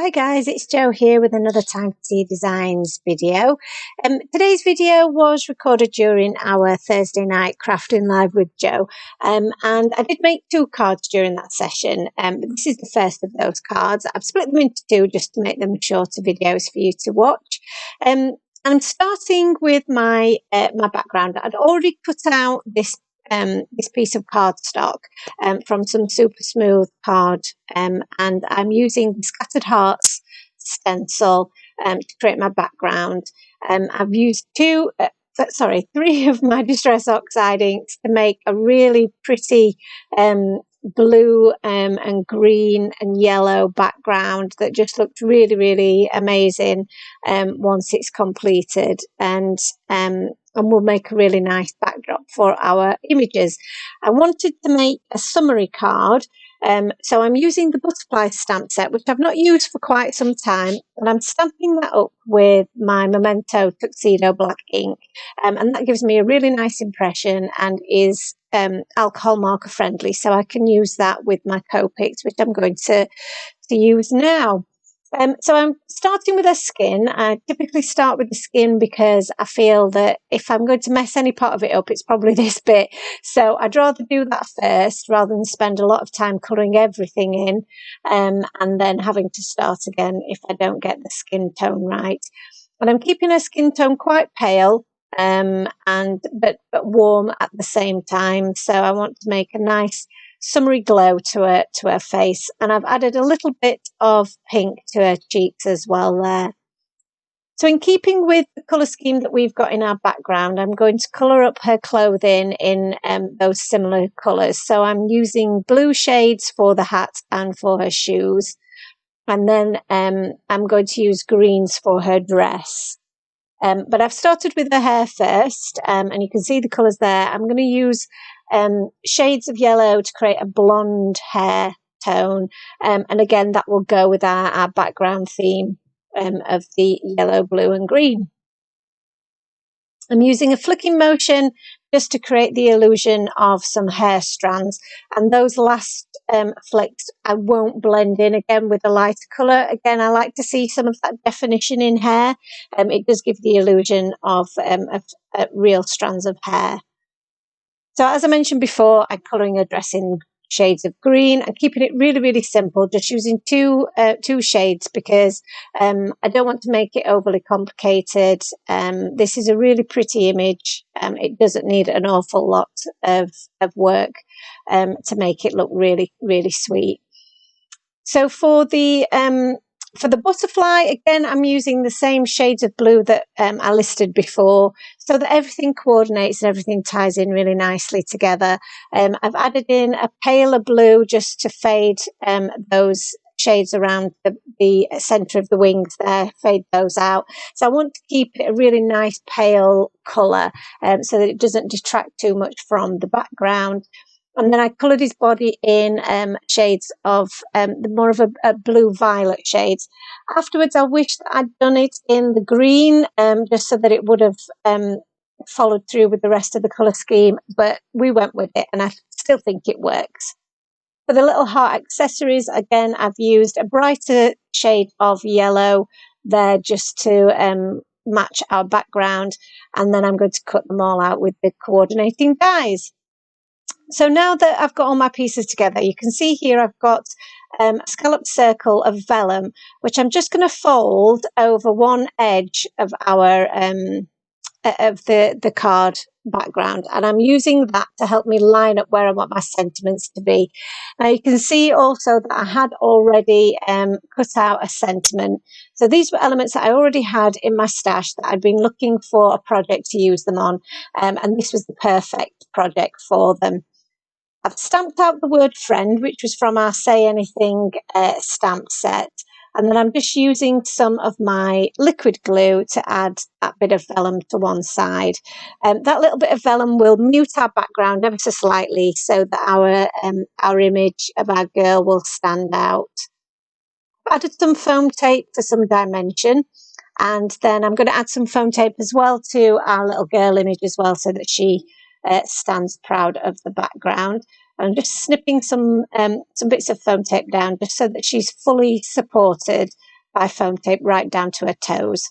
Hi guys, it's Jo here with another Time to See Designs video. Today's video was recorded during our Thursday night crafting live with Jo, and I did make 2 cards during that session. This is the first of those cards. I've split them into 2 just to make them shorter videos for you to watch. I'm starting with my background. I'd already cut out this piece of cardstock from some super smooth card, and I'm using the Scattered Hearts stencil to create my background. I've used 3 of my Distress Oxide inks to make a really pretty blue and green and yellow background that just looked really, really amazing once it's completed, and will make a really nice backdrop for our images. I wanted to make a summary card, so I'm using the butterfly stamp set, which I've not used for quite some time, and I'm stamping that up with my Memento Tuxedo Black ink, and that gives me a really nice impression and is alcohol marker friendly, so I can use that with my Copics, which I'm going to use now. So I'm starting with a skin. I typically start with the skin because I feel that if I'm going to mess any part of it up, it's probably this bit. So I'd rather do that first rather than spend a lot of time colouring everything in and then having to start again if I don't get the skin tone right. And I'm keeping her skin tone quite pale, but warm at the same time. So I want to make a nice summery glow to her face, and I've added a little bit of pink to her cheeks as well there. So in keeping with the colour scheme that we've got in our background, I'm going to colour up her clothing in those similar colours. So I'm using blue shades for the hat and for her shoes, and then I'm going to use greens for her dress. But I've started with the hair first, and you can see the colours there. I'm going to use shades of yellow to create a blonde hair tone, and again that will go with our background theme of the yellow, blue and green. I'm using a flicking motion just to create the illusion of some hair strands, and those last flicks I won't blend in again with a lighter colour. Again, I like to see some of that definition in hair. It does give the illusion of real strands of hair. So as I mentioned before, I'm colouring her dress in shades of green and keeping it really, really simple, just using two shades because I don't want to make it overly complicated. This is a really pretty image. It doesn't need an awful lot of work to make it look really, really sweet. So for the butterfly, again, I'm using the same shades of blue that I listed before so that everything coordinates and everything ties in really nicely together. I've added in a paler blue just to fade those shades around the centre of the wings there, fade those out. So I want to keep it a really nice pale colour so that it doesn't detract too much from the background. And then I coloured his body in shades of more of a blue-violet shades. Afterwards, I wish that I'd done it in the green, just so that it would have followed through with the rest of the colour scheme. But we went with it, and I still think it works. For the little heart accessories, again, I've used a brighter shade of yellow there just to match our background. And then I'm going to cut them all out with the coordinating dies. So now that I've got all my pieces together, you can see here I've got a scalloped circle of vellum, which I'm just going to fold over one edge of our the card background, and I'm using that to help me line up where I want my sentiments to be. Now you can see also that I had already cut out a sentiment. So these were elements that I already had in my stash that I'd been looking for a project to use them on, and this was the perfect project for them. I've stamped out the word friend, which was from our Say Anything stamp set. And then I'm just using some of my liquid glue to add that bit of vellum to one side. That little bit of vellum will mute our background ever so slightly so that our image of our girl will stand out. I've added some foam tape for some dimension. And then I'm going to add some foam tape as well to our little girl image as well so that she stands proud of the background. I'm just snipping some bits of foam tape down just so that she's fully supported by foam tape right down to her toes.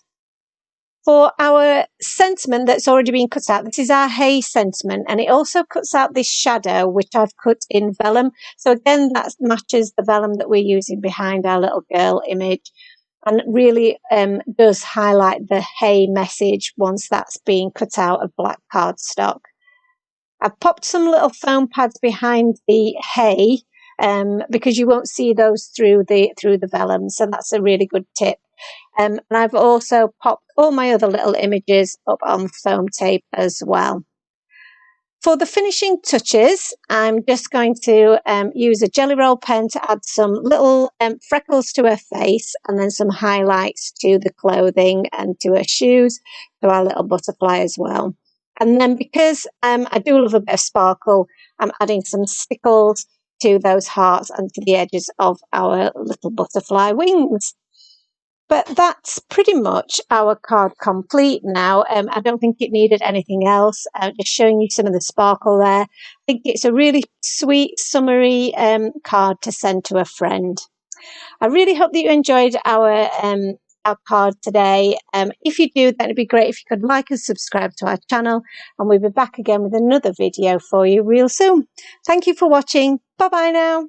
For our sentiment that's already been cut out, this is our hay sentiment, and it also cuts out this shadow, which I've cut in vellum. So again, that matches the vellum that we're using behind our little girl image, and really does highlight the hay message once that's been cut out of black cardstock. I've popped some little foam pads behind the hay because you won't see those through the vellum, so that's a really good tip. And I've also popped all my other little images up on foam tape as well. For the finishing touches, I'm just going to use a jelly roll pen to add some little freckles to her face, and then some highlights to the clothing and to her shoes, to our little butterfly as well. And then because I do love a bit of sparkle, I'm adding some stickles to those hearts and to the edges of our little butterfly wings. But that's pretty much our card complete now. I don't think it needed anything else. Just showing you some of the sparkle there. I think it's a really sweet, summery card to send to a friend. I really hope that you enjoyed our card today. If you do, then it'd be great if you could like and subscribe to our channel, and we'll be back again with another video for you real soon. Thank you for watching. Bye bye now.